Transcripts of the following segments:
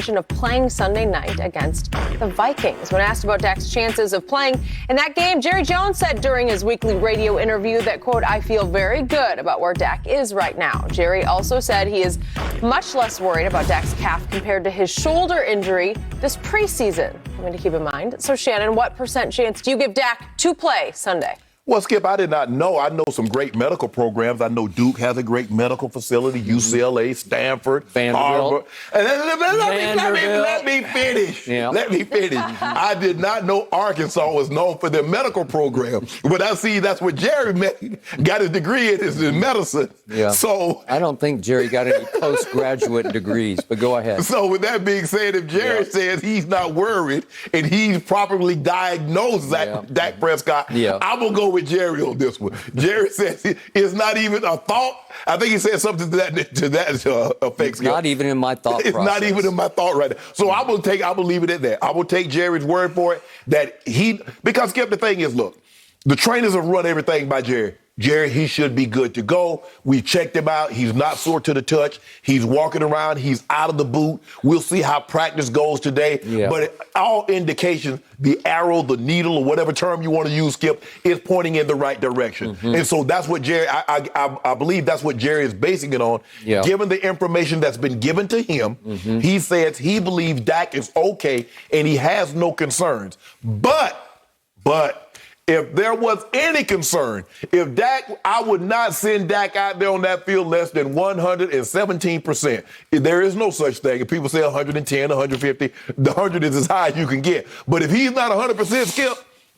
option of playing Sunday night against the Vikings. When asked about Dak's chances of playing in that game, Jerry Jones said during his weekly radio interview that, quote, "I feel very good about where Dak is right now." Jerry also said he is much less worried about Dak's calf compared to his shoulder injury this preseason. Something to keep in mind. So, Shannon, what % chance do you give Dak to play Sunday? Well, Skip, I did not know. I know some great medical programs. I know Duke has a great medical facility, UCLA, Stanford, Vanderbilt. Harvard. Let me finish. Yeah. Let me finish. I did not know Arkansas was known for their medical program. But I see that's what Jerry got his degree in, is in medicine. Yeah. So I don't think Jerry got any postgraduate degrees, but go ahead. So with that being said, if Jerry says he's not worried and he's properly diagnosed Dak Prescott, I'm going to go with Jerry on this one. Jerry says it's not even a thought. I think he said something to that effect. It's not even in my thought process. It's not even in my thought right now. So I will leave it at that. I will take Jerry's word for it because Skip, the thing is, look, the trainers have run everything by Jerry. Jerry, he should be good to go. We checked him out. He's not sore to the touch. He's walking around. He's out of the boot. We'll see how practice goes today. Yeah. But all indications, the arrow, the needle, or whatever term you want to use, Skip, is pointing in the right direction. Mm-hmm. And so that's what Jerry, I believe that's what Jerry is basing it on. Yeah. Given the information that's been given to him, he says he believes Dak is okay and he has no concerns. But if there was any concern, if Dak, I would not send Dak out there on that field less than 117%. There is no such thing. If people say 110, 150, the 100 is as high as you can get. But if he's not 100%, Skip,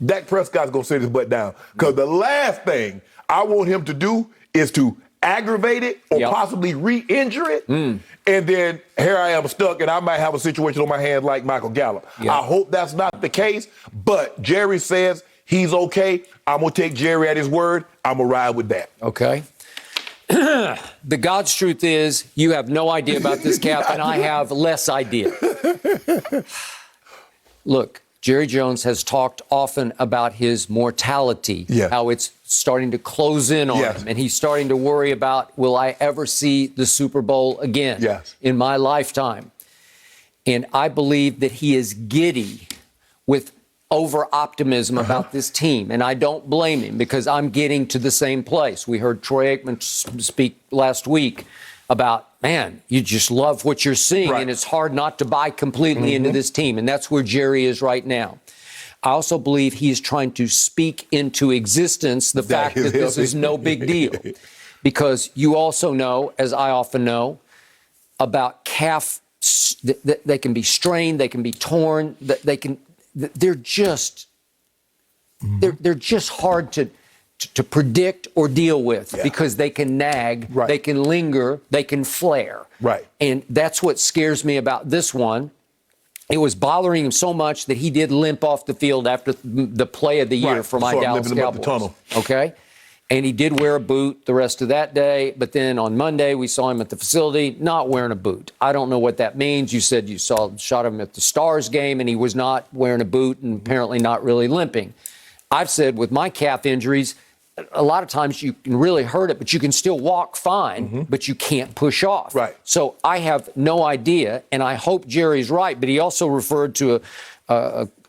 Dak Prescott's going to sit his butt down. Because the last thing I want him to do is to aggravate it or possibly re-injure it. And then here I am stuck, and I might have a situation on my hands like Michael Gallup. I hope that's not the case, but Jerry says he's okay. I'm going to take Jerry at his word. I'm going to ride with that. Okay. The God's truth is you have no idea about this calf, and I have less idea. Look, Jerry Jones has talked often about his mortality, how it's starting to close in on him, and he's starting to worry about, will I ever see the Super Bowl again in my lifetime? And I believe that he is giddy with over-optimism about this team, and I don't blame him because I'm getting to the same place. We heard Troy Aikman speak last week about, man, you just love what you're seeing, and it's hard not to buy completely into this team, and that's where Jerry is right now. I also believe he is trying to speak into existence the fact that this is no big deal, because you also know, as I often know, about calf, they can be strained, they can be torn, they're just hard to predict or deal with because they can nag, they can linger, they can flare. And that's what scares me about this one. It was bothering him so much that he did limp off the field after the play of the year for my Dallas Cowboys. Okay? And he did wear a boot the rest of that day, but then on Monday we saw him at the facility not wearing a boot. I don't know what that means. You said you shot him at the Stars game and he was not wearing a boot and apparently not really limping. I've said with my calf injuries, a lot of times you can really hurt it, but you can still walk fine, but you can't push off. So I have no idea, and I hope Jerry's right, but he also referred to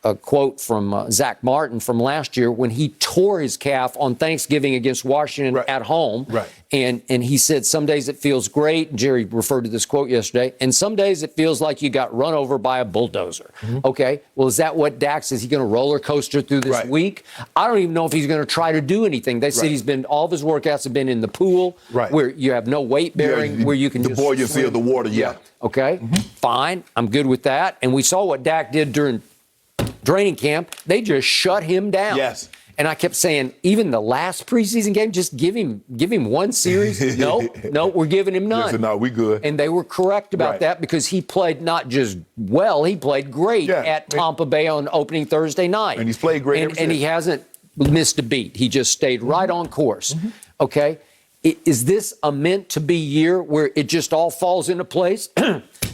a quote from Zach Martin from last year when he tore his calf on Thanksgiving against Washington at home. And he said, some days it feels great. Jerry referred to this quote yesterday. And some days it feels like you got run over by a bulldozer. Okay. Well, is that what Dak says? Is he going to roller coaster through this week? I don't even know if he's going to try to do anything. They said all of his workouts have been in the pool where you have no weight bearing, where you can just buoyancy of the water. Okay. Fine. I'm good with that. And we saw what Dak did during training camp. They just shut him down. And I kept saying, even the last preseason game, just give him one series. No, we're giving him none. No, we good. And they were correct about that because he played not just well, he played great at Tampa Bay on opening Thursday night. And he's played great and he hasn't missed a beat. He just stayed right on course. Okay? Is this a meant-to-be year where it just all falls into place?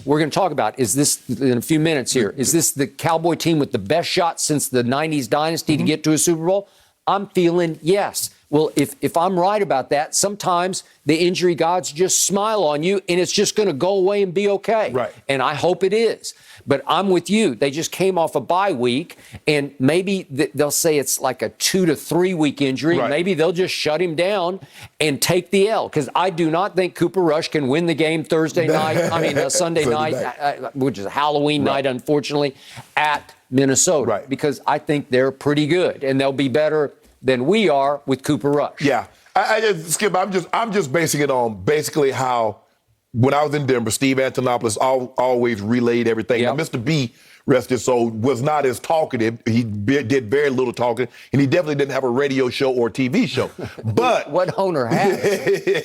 We're going to talk about, is this, in a few minutes here, is this the Cowboy team with the best shot since the 90s dynasty to get to a Super Bowl? I'm feeling yes. Well, if I'm right about that, sometimes the injury gods just smile on you and it's just going to go away and be okay. Right. And I hope it is. But I'm with you. They just came off a bye week, and maybe they'll say it's like a 2 to 3 week injury. Right. Maybe they'll just shut him down and take the L, because I do not think Cooper Rush can win the game Sunday night, which is Halloween night, unfortunately, at Minnesota. Right. Because I think they're pretty good, and they'll be better than we are with Cooper Rush. Yeah. I just, Skip, I'm just basing it on basically how, when I was in Denver, Steve Antonopoulos always relayed everything. Yep. Now, Mr. B, rest his soul, was not as talkative. He did very little talking, and he definitely didn't have a radio show or TV show. But what owner has?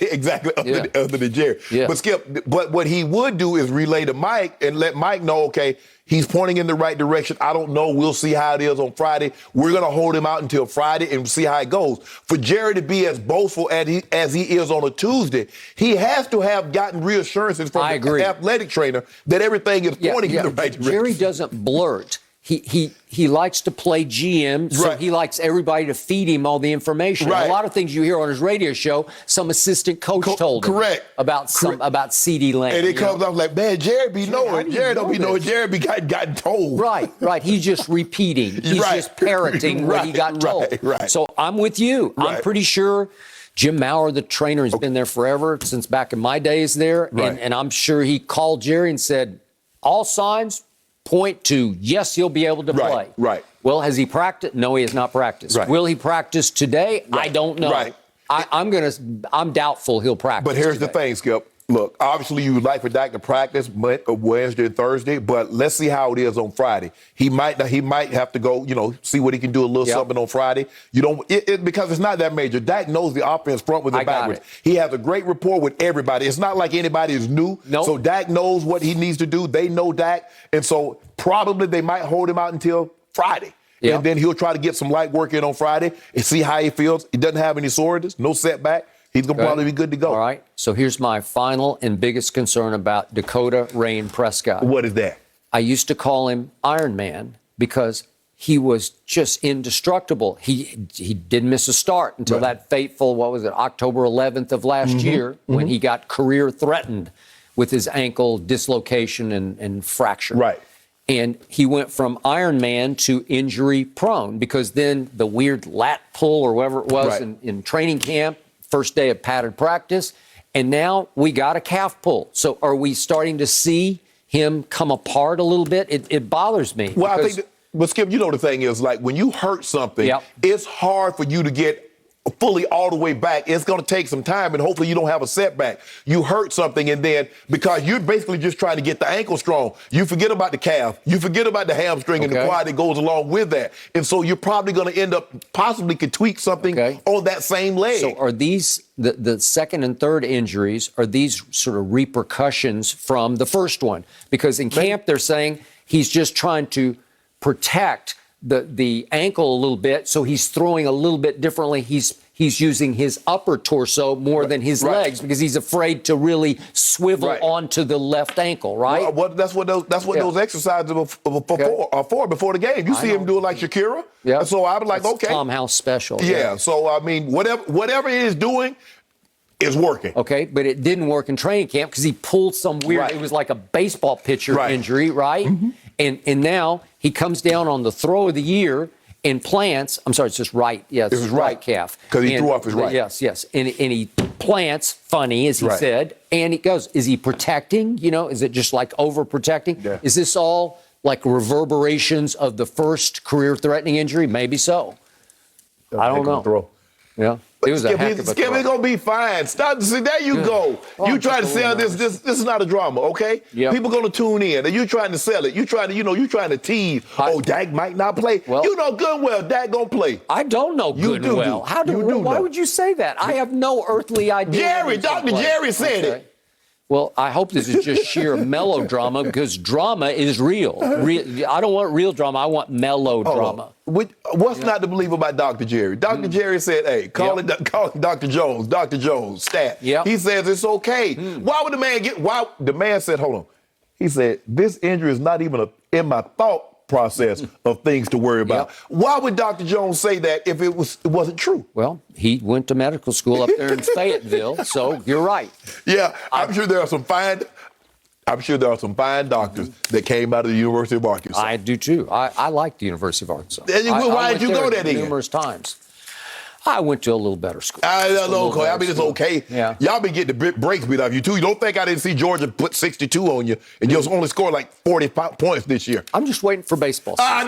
Exactly, other than Jerry. Yeah. But Skip, but what he would do is relay to Mike and let Mike know, okay, he's pointing in the right direction. I don't know. We'll see how it is on Friday. We're going to hold him out until Friday and see how it goes. For Jerry to be as boastful as he is on a Tuesday, he has to have gotten reassurances from the athletic trainer that everything is pointing in the right direction. Jerry doesn't blurt. He likes to play GM, so he likes everybody to feed him all the information. Right. A lot of things you hear on his radio show, some assistant coach told him about CeeDee Lamb. And it comes off like, man, Jerry be knowing. Jerry don't be knowing. Jerry be gotten told. Right. He's just repeating. He's just parroting what he got told. Right. So I'm with you. Right. I'm pretty sure Jim Maurer, the trainer, has been there forever, since back in my days there. Right. And I'm sure he called Jerry and said, all signs point to, yes, he'll be able to play. Right. Well, has he practiced? No, he has not practiced. Right. Will he practice today? Right. I don't know. Right. I'm doubtful he'll practice. But here's today. the thing, Skip. Look, obviously you would like for Dak to practice Wednesday and Thursday, but let's see how it is on Friday. He might have to go, see what he can do a little something on Friday. Because it's not that major. Dak knows the offense front with and backwards. He has a great rapport with everybody. It's not like anybody is new. Nope. So Dak knows what he needs to do. They know Dak. And so probably they might hold him out until Friday. Yep. And then he'll try to get some light work in on Friday and see how he feels. He doesn't have any soreness, no setback. He's going to probably be good to go. All right. So here's my final and biggest concern about Dakota Rain Prescott. What is that? I used to call him Iron Man because he was just indestructible. He didn't miss a start until that fateful, October 11th of last year, when he got career threatened with his ankle dislocation and fracture. Right. And he went from Iron Man to injury prone, because then the weird lat pull or whatever it was in training camp, first day of padded practice, and now we got a calf pull. So are we starting to see him come apart a little bit? It bothers me. Well, I think, but Skip, the thing is, like, when you hurt something, it's hard for you to get fully all the way back. It's going to take some time, and hopefully you don't have a setback. You hurt something, and then because you're basically just trying to get the ankle strong, you forget about the calf, you forget about the hamstring and the quad that goes along with that. And so you're probably going to end up possibly could tweak something on that same leg. So are these, the second and third injuries, are these sort of repercussions from the first one? Because in camp they're saying he's just trying to protect the ankle a little bit, so he's throwing a little bit differently. He's using his upper torso more than his legs, because he's afraid to really swivel onto the left ankle, right? Well, that's what those exercises are for before the game. You see him do it like Shakira. Yeah. And so I was like, okay. Tom House special. Yeah. So I mean, whatever it is doing is working. Okay, but it didn't work in training camp because he pulled some weird. It was like a baseball pitcher injury, right? Mm-hmm. And now he comes down on the throw of the year and plants. I'm sorry, it's just right. Yeah, it's his right calf. Because he threw off his right. Yes. And he plants funny, as he said, and he goes, is he protecting? Is it just like overprotecting? Yeah. Is this all like reverberations of the first career-threatening injury? Maybe so. I don't know. Throw. Yeah. It was Skip is going to be fine. Stop. See, there you go. You trying to sell this. This is not a drama, okay? Yep. People going to tune in. And you trying to sell it. You trying to tease. Dak might not play. Well, you know good and well Dak going to play. I don't know good and well. Why would you say that? I have no earthly idea. Dr. Jerry said it. Well, I hope this is just sheer melodrama, because drama is real. I don't want real drama. I want melodrama. What's not to believe about Dr. Jerry? Dr. Jerry said, hey, call it Dr. Jones. Dr. Jones, stat. Yep. He says it's okay. Why would the man the man said, hold on. He said, this injury is not even in my thought thought process of things to worry about. Yep. Why would Dr. Jones say that if it wasn't true? Well, he went to medical school up there in Fayetteville, so you're right. Yeah, I'm sure there are some fine doctors that came out of the University of Arkansas. I do too. I like the University of Arkansas. Why did you go there then? Numerous times. I went to a little better school. I mean, it's okay. Yeah. Y'all been getting the brakes beat off you, too. You don't think I didn't see Georgia put 62 on you and you only scored like 40 points this year. I'm just waiting for baseball.